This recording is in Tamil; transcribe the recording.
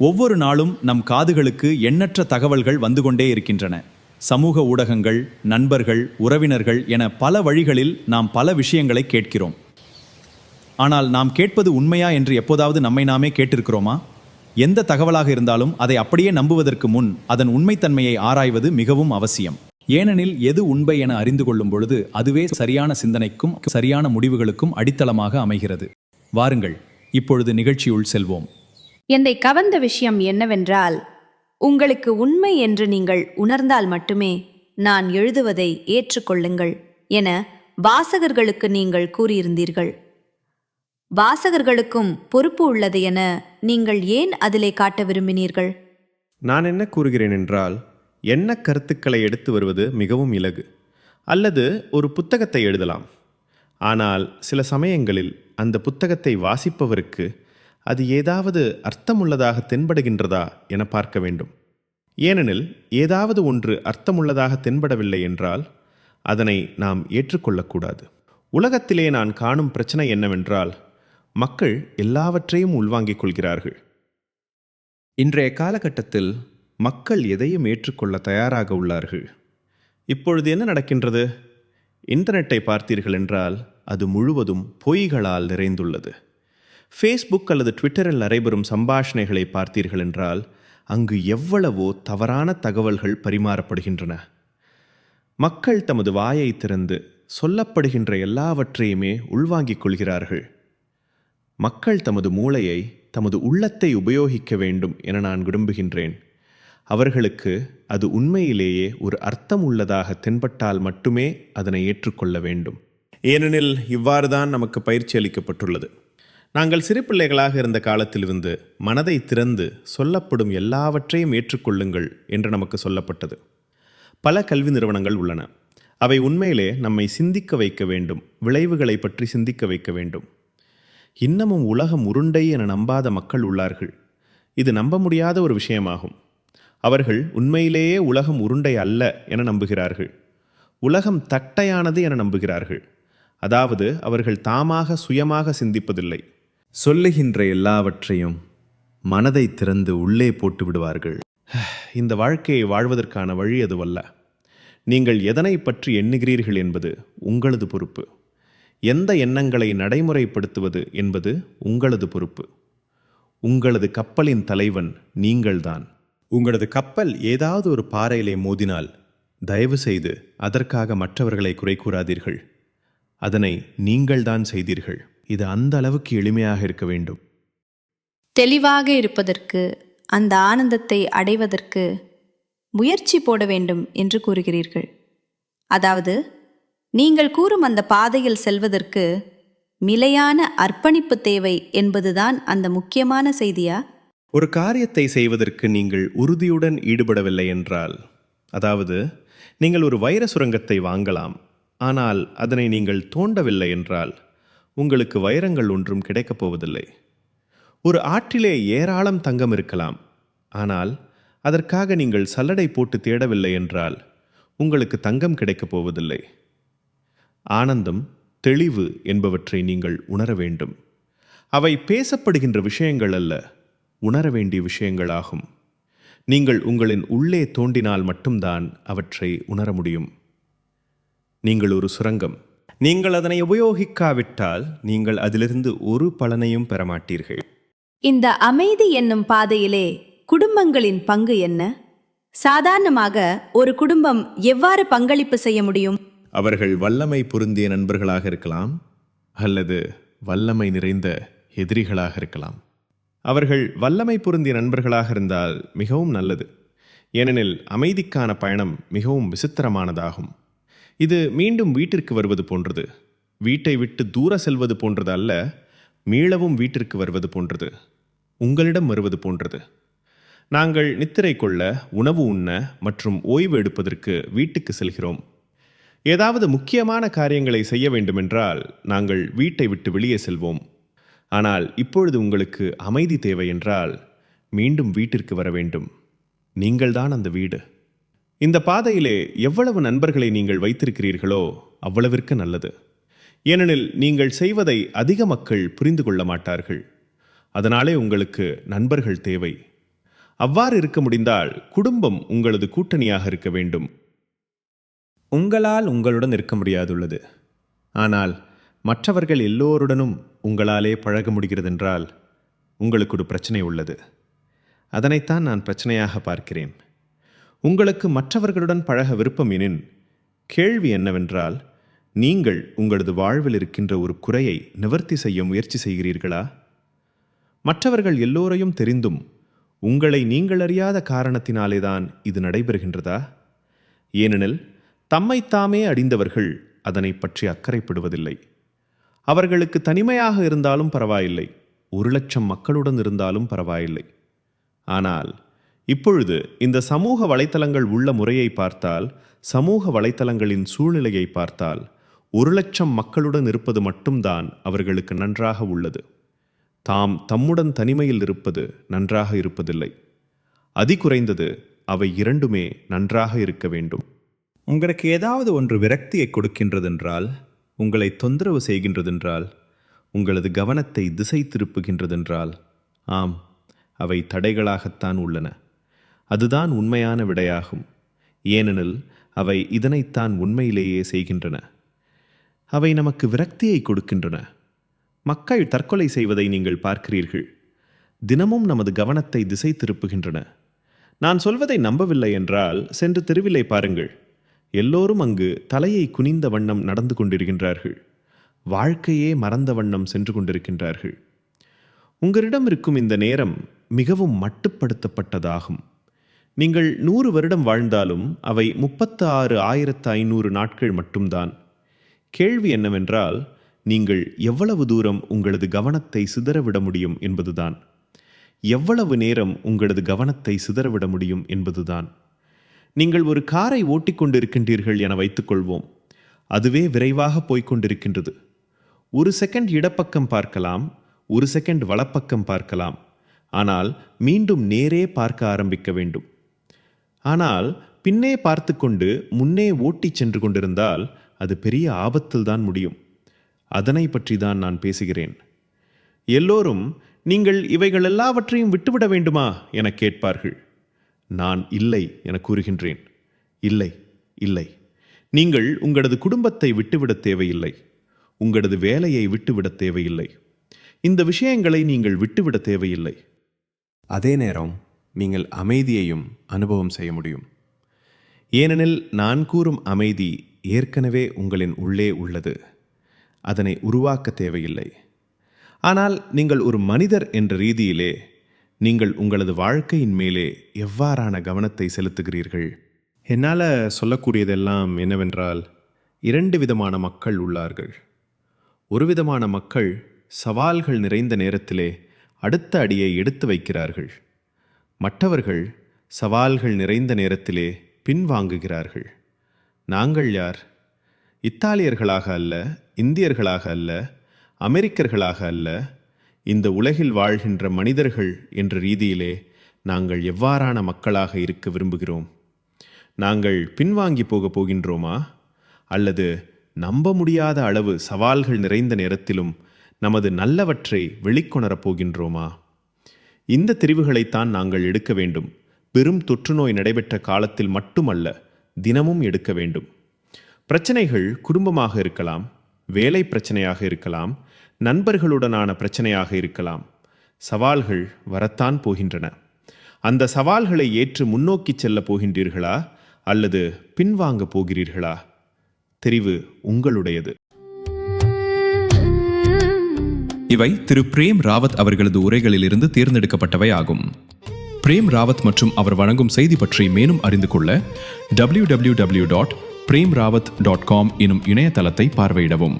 ஒவ்வொரு நாளும் நம் காதுகளுக்கு எண்ணற்ற தகவல்கள் வந்து கொண்டே இருக்கின்றன. சமூக ஊடகங்கள், நண்பர்கள், உறவினர்கள் என பல வழிகளில் நாம் பல விஷயங்களை கேட்கிறோம். ஆனால் நாம் கேட்பது உண்மையா என்று எப்போதாவது நம்மை நாமே கேட்டிருக்கிறோமா? எந்த தகவலாக இருந்தாலும் அதை அப்படியே நம்புவதற்கு முன் அதன் உண்மைத்தன்மையை ஆராய்வது மிகவும் அவசியம். ஏனெனில் எது உண்மை என அறிந்து கொள்ளும் பொழுது அதுவே சரியான சிந்தனைக்கும் சரியான முடிவுகளுக்கும் அடித்தளமாக அமைகிறது. வாருங்கள், இப்பொழுது நிகழ்ச்சியுள் செல்வோம். என்னை கவர்ந்த விஷயம் என்னவென்றால், உங்களுக்கு உண்மை என்று நீங்கள் உணர்ந்தால் மட்டுமே நான் எழுதுவதை ஏற்றுக்கொள்ளுங்கள் என வாசகர்களுக்கு நீங்கள் கூறியிருந்தீர்கள். வாசகர்களுக்கும் பொறுப்பு உள்ளது என நீங்கள் ஏன் அதிலே காட்ட விரும்பினீர்கள்? நான் என்ன கூறுகிறேன் என்றால், என்ன கருத்துக்களை எடுத்து வருவது மிகவும் இலகு. அல்லது ஒரு புத்தகத்தை எழுதலாம். ஆனால் சில சமயங்களில் அந்த புத்தகத்தை வாசிப்பவருக்கு அது ஏதாவது அர்த்தமுள்ளதாக தென்படுகின்றதா என பார்க்க வேண்டும். ஏனெனில் ஏதாவது ஒன்று அர்த்தமுள்ளதாக தென்படவில்லை என்றால் அதனை நாம் ஏற்றுக்கொள்ளக்கூடாது. உலகத்திலே நான் காணும் பிரச்சனை என்னவென்றால், மக்கள் எல்லாவற்றையும் உள்வாங்கிக் கொள்கிறார்கள். இன்றைய காலகட்டத்தில் மக்கள் எதையும் ஏற்றுக்கொள்ள தயாராக உள்ளார்கள். இப்பொழுது என்ன நடக்கின்றது? இன்டர்நெட்டை பார்த்தீர்கள் என்றால் அது முழுவதும் பொய்களால் நிறைந்துள்ளது. ஃபேஸ்புக் அல்லது ட்விட்டரில் நடைபெறும் சம்பாஷணைகளை பார்த்தீர்கள் என்றால் அங்கு எவ்வளவோ தவறான தகவல்கள் பரிமாறப்படுகின்றன. மக்கள் தமது வாயை திறந்து சொல்லப்படுகின்ற எல்லாவற்றையுமே உள்வாங்கிக் கொள்கிறார்கள். மக்கள் தமது மூளையை, தமது உள்ளத்தை உபயோகிக்க வேண்டும் என நான் விரும்புகின்றேன். அவர்களுக்கு அது உண்மையிலேயே ஒரு அர்த்தம் உள்ளதாக தென்பட்டால் மட்டுமே அதனை ஏற்றுக்கொள்ள வேண்டும். ஏனெனில் இவ்வாறுதான் நமக்கு பயிற்சி அளிக்கப்பட்டுள்ளது. நாங்கள் சிறு பிள்ளைகளாக இருந்த காலத்திலிருந்து மனதை திறந்து சொல்லப்படும் எல்லாவற்றையும் ஏற்றுக்கொள்ளுங்கள் என்று நமக்கு சொல்லப்பட்டது. பல கல்வி நிறுவனங்கள் உள்ளன. அவை உண்மையிலே நம்மை சிந்திக்க வைக்க வேண்டும், விளைவுகளை பற்றி சிந்திக்க வைக்க வேண்டும். இன்னமும் உலகம் உருண்டை என நம்பாத மக்கள் உள்ளார்கள். இது நம்ப முடியாத ஒரு விஷயமாகும். அவர்கள் உண்மையிலேயே உலகம் உருண்டை அல்ல என நம்புகிறார்கள். உலகம் தட்டையானது என நம்புகிறார்கள். அதாவது அவர்கள் தாமாக சுயமாக சிந்திப்பதில்லை. சொல்லுகின்ற எல்லாவற்றையும் மனதை திறந்து உள்ளே போட்டு விடுவார்கள். இந்த வாழ்க்கையை வாழ்வதற்கான வழி அதுவல்ல. நீங்கள் எதனை பற்றி எண்ணுகிறீர்கள் என்பது உங்களது பொறுப்பு. எந்த எண்ணங்களை நடைமுறைப்படுத்துவது என்பது உங்களது பொறுப்பு. உங்களது கப்பலின் தலைவன் நீங்கள்தான். உங்களது கப்பல் ஏதாவது ஒரு பாறையிலே மோதினால் தயவு செய்து அதற்காக மற்றவர்களை குறை கூறாதீர்கள். அதனை நீங்கள்தான் செய்தீர்கள். இது அந்த அளவுக்கு எளிமையாக இருக்க வேண்டும். தெளிவாக இருப்பதற்கு, அந்த ஆனந்தத்தை அடைவதற்கு முயற்சி போட வேண்டும் என்று கூறுகிறீர்கள். அதாவது நீங்கள் கூறும் அந்த பாதையில் செல்வதற்கு நிலையான அர்ப்பணிப்பு தேவை என்பதுதான் அந்த முக்கியமான செய்தியா? ஒரு காரியத்தை செய்வதற்கு நீங்கள் உறுதியுடன் ஈடுபடவில்லை என்றால், அதாவது நீங்கள் ஒரு வைர சுரங்கத்தை வாங்கலாம், ஆனால் அதனை நீங்கள் தோண்டவில்லை என்றால் உங்களுக்கு வைரங்கள் ஒன்றும் கிடைக்கப் போவதில்லை. ஒரு ஆற்றிலே ஏராளம் தங்கம் இருக்கலாம், ஆனால் அதற்காக நீங்கள் சல்லடை போட்டு தேடவில்லை என்றால் உங்களுக்கு தங்கம் கிடைக்கப் போவதில்லை. ஆனந்தம், தெளிவு என்பவற்றை நீங்கள் உணர வேண்டும். அவை பேசப்படுகின்ற விஷயங்கள் அல்ல, உணர வேண்டிய விஷயங்களாகும். நீங்கள் உங்களின் உள்ளே தோண்டினால் மட்டும்தான் அவற்றை உணர முடியும். நீங்கள் ஒரு சுரங்கம். நீங்கள் அதனை உபயோகிக்காவிட்டால் நீங்கள் அதிலிருந்து ஒரு பலனையும் பெறமாட்டீர்கள். இந்த அமைதி என்னும் பாதையிலே குடும்பங்களின் பங்கு என்ன? சாதாரணமாக ஒரு குடும்பம் எவ்வாறு பங்களிப்பு செய்ய முடியும்? அவர்கள் வல்லமை பொருந்திய நண்பர்களாக இருக்கலாம், அல்லது வல்லமை நிறைந்த எதிரிகளாக இருக்கலாம். அவர்கள் வல்லமை பொருந்திய நண்பர்களாக இருந்தால் மிகவும் நல்லது. ஏனெனில் அமைதிக்கான பயணம் மிகவும் விசித்திரமானதாகும். இது மீண்டும் வீட்டிற்கு வருவது போன்றது. வீட்டை விட்டு தூர செல்வது போன்றது அல்ல, மீளவும் வீட்டிற்கு வருவது போன்றது, உங்களிடம் வருவது போன்றது. நாங்கள் நித்திரை கொள்ள, உணவு உண்ண மற்றும் ஓய்வு எடுப்பதற்கு வீட்டுக்கு செல்கிறோம். ஏதாவது முக்கியமான காரியங்களை செய்ய வேண்டுமென்றால் நாங்கள் வீட்டை விட்டு வெளியே செல்வோம். ஆனால் இப்பொழுது உங்களுக்கு அமைதி தேவை என்றால் மீண்டும் வீட்டிற்கு வர வேண்டும். நீங்கள்தான் அந்த வீடு. இந்த பாதையிலே எவ்வளவு நண்பர்களை நீங்கள் வைத்திருக்கிறீர்களோ அவ்வளவிற்கு நல்லது. ஏனெனில் நீங்கள் செய்வதை அதிக மக்கள் புரிந்து கொள்ள மாட்டார்கள். அதனாலே உங்களுக்கு நண்பர்கள் தேவை. அவ்வாறு இருக்க முடிந்தால் குடும்பம் உங்களது கூட்டணியாக இருக்க வேண்டும். உங்களால் உங்களுடன் இருக்க முடியாதுள்ளது, ஆனால் மற்றவர்கள் எல்லோருடனும் உங்களாலே பழக முடிகிறதென்றால் உங்களுக்கு ஒரு பிரச்சனை உள்ளது. அதனைத்தான் நான் பிரச்சனையாக பார்க்கிறேன். உங்களுக்கு மற்றவர்களுடன் பழக விருப்பம் எனின், கேள்வி என்னவென்றால், நீங்கள் உங்களது வாழ்வில் இருக்கின்ற ஒரு குறையை நிவர்த்தி செய்ய முயற்சி செய்கிறீர்களா? மற்றவர்கள் எல்லோரையும் தெரிந்தும் உங்களை நீங்கள் அறியாத காரணத்தினாலேதான் இது நடைபெறுகின்றதா? ஏனெனில் தம்மைத்தாமே அறிந்தவர்கள் அதனை பற்றி அக்கறைப்படுவதில்லை. அவர்களுக்கு தனிமையாக இருந்தாலும் பரவாயில்லை, 1,00,000 மக்களுடன் இருந்தாலும் பரவாயில்லை. ஆனால் இப்பொழுது இந்த சமூக வலைத்தளங்கள் உள்ள முறையை பார்த்தால், சமூக வலைத்தளங்களின் சூழ்நிலையை பார்த்தால், 1,00,000 மக்களுடன் இருப்பது மட்டும்தான் அவர்களுக்கு நன்றாக உள்ளது. தாம் தம்முடன் தனிமையில் இருப்பது நன்றாக இருப்பதில்லை. அதிகுறைந்தது அவை இரண்டுமே நன்றாக இருக்க வேண்டும். உங்களுக்கு ஏதாவது ஒன்று விரக்தியை கொடுக்கின்றதென்றால், உங்களை தொந்தரவு செய்கின்றதென்றால், உங்களது கவனத்தை திசை திருப்புகின்றதென்றால், ஆம், அவை தடைகளாகத்தான் உள்ளன. அதுதான் உண்மையான விடையாகும். ஏனெனில் அவை இதனைத்தான் உண்மையிலேயே செய்கின்றன. அவை நமக்கு விரக்தியை கொடுக்கின்றன. மக்கள் தற்கொலை செய்வதை நீங்கள் பார்க்கிறீர்கள். தினமும் நமது கவனத்தை திசை திருப்புகின்றன. நான் சொல்வதை நம்பவில்லை என்றால் சென்று தெருவிலே பாருங்கள். எல்லோரும் அங்கு தலையை குனிந்த வண்ணம் நடந்து கொண்டிருக்கின்றார்கள். வாழ்க்கையே மறந்த வண்ணம் சென்று கொண்டிருக்கின்றார்கள். உங்களிடம் இருக்கும் இந்த நேரம் மிகவும் மட்டுப்படுத்தப்பட்டதாகும். நீங்கள் 100 வருடம் வாழ்ந்தாலும் அவை 36,500 நாட்கள் மட்டும்தான். கேள்வி என்னவென்றால், நீங்கள் எவ்வளவு தூரம் உங்களது கவனத்தை சிதறவிட முடியும் என்பதுதான். எவ்வளவு நேரம் உங்களது கவனத்தை சிதறவிட முடியும் என்பதுதான். நீங்கள் ஒரு காரை ஓட்டிக்கொண்டிருக்கின்றீர்கள் என வைத்துக்கொள்வோம். அதுவே விரைவாக போய்கொண்டிருக்கின்றது. 1 செகண்ட் இடப்பக்கம் பார்க்கலாம், 1 செகண்ட் வலப்பக்கம் பார்க்கலாம். ஆனால் மீண்டும் நேரே பார்க்க ஆரம்பிக்க வேண்டும். ஆனால் பின்னே பார்த்து கொண்டு முன்னே ஓட்டிச் சென்று கொண்டிருந்தால் அது பெரிய ஆபத்தில் தான் முடியும். அதனை பற்றி தான் நான் பேசுகிறேன். எல்லோரும் நீங்கள் இவைகள் எல்லாவற்றையும் விட்டுவிட வேண்டுமா என கேட்பார்கள். நான் இல்லை என கூறுகின்றேன். இல்லை, இல்லை. நீங்கள் உங்களது குடும்பத்தை விட்டுவிட தேவையில்லை. உங்களது வேலையை விட்டுவிட தேவையில்லை. இந்த விஷயங்களை நீங்கள் விட்டுவிட தேவையில்லை. அதே நேரம் நீங்கள் அமைதியையும் அனுபவம் செய்ய முடியும். ஏனெனில் நான் கூறும் அமைதி ஏற்கனவே உங்களின் உள்ளே உள்ளது. அதனை உருவாக்க தேவையில்லை. ஆனால் நீங்கள் ஒரு மனிதர் என்ற ரீதியிலே நீங்கள் உங்களது வாழ்க்கையின் மேலே எவ்வாறான கவனத்தை செலுத்துகிறீர்கள்? என்னால் சொல்லக்கூடியதெல்லாம் என்னவென்றால், 2 விதமான மக்கள் உள்ளார்கள். ஒரு விதமான மக்கள் சவால்கள் நிறைந்த நேரத்திலே அடுத்த அடியை எடுத்து வைக்கிறார்கள். மற்றவர்கள் சவால்கள் நிறைந்த நேரத்திலே பின்வாங்குகிறார்கள். நாங்கள் யார்? இத்தாலியர்களாக அல்ல, இந்தியர்களாக அல்ல, அமெரிக்கர்களாக அல்ல, இந்த உலகில் வாழ்கின்ற மனிதர்கள் என்ற ரீதியிலே நாங்கள் எவ்வாறான மக்களாக இருக்க விரும்புகிறோம்? நாங்கள் பின்வாங்கி போகின்றோமா? அல்லது நம்ப முடியாத அளவு சவால்கள் நிறைந்த நேரத்திலும் நமது நல்லவற்றை வெளிக்கொணரப் போகின்றோமா? இந்த தெரிவுகளைத்தான் நாங்கள் எடுக்க வேண்டும். பெரும் தொற்றுநோய் நடைபெற்ற காலத்தில் மட்டுமல்ல, தினமும் எடுக்க வேண்டும். பிரச்சனைகள் குடும்பமாக இருக்கலாம், வேலை பிரச்சனையாக இருக்கலாம், நண்பர்களுடனான பிரச்சனையாக இருக்கலாம். சவால்கள் வரத்தான் போகின்றன. அந்த சவால்களை ஏற்று முன்னோக்கி செல்ல போகின்றீர்களா அல்லது பின்வாங்க போகிறீர்களா? தெரிவு உங்களுடையது. இவை திரு பிரேம் ராவத் அவர்களது உரைகளிலிருந்து தேர்ந்தெடுக்கப்பட்டவை ஆகும். பிரேம் ராவத் மற்றும் அவர் வழங்கும் செய்தி பற்றி மேலும் அறிந்து கொள்ள www.premrawat.com எனும் இணையதளத்தை பார்வையிடவும்.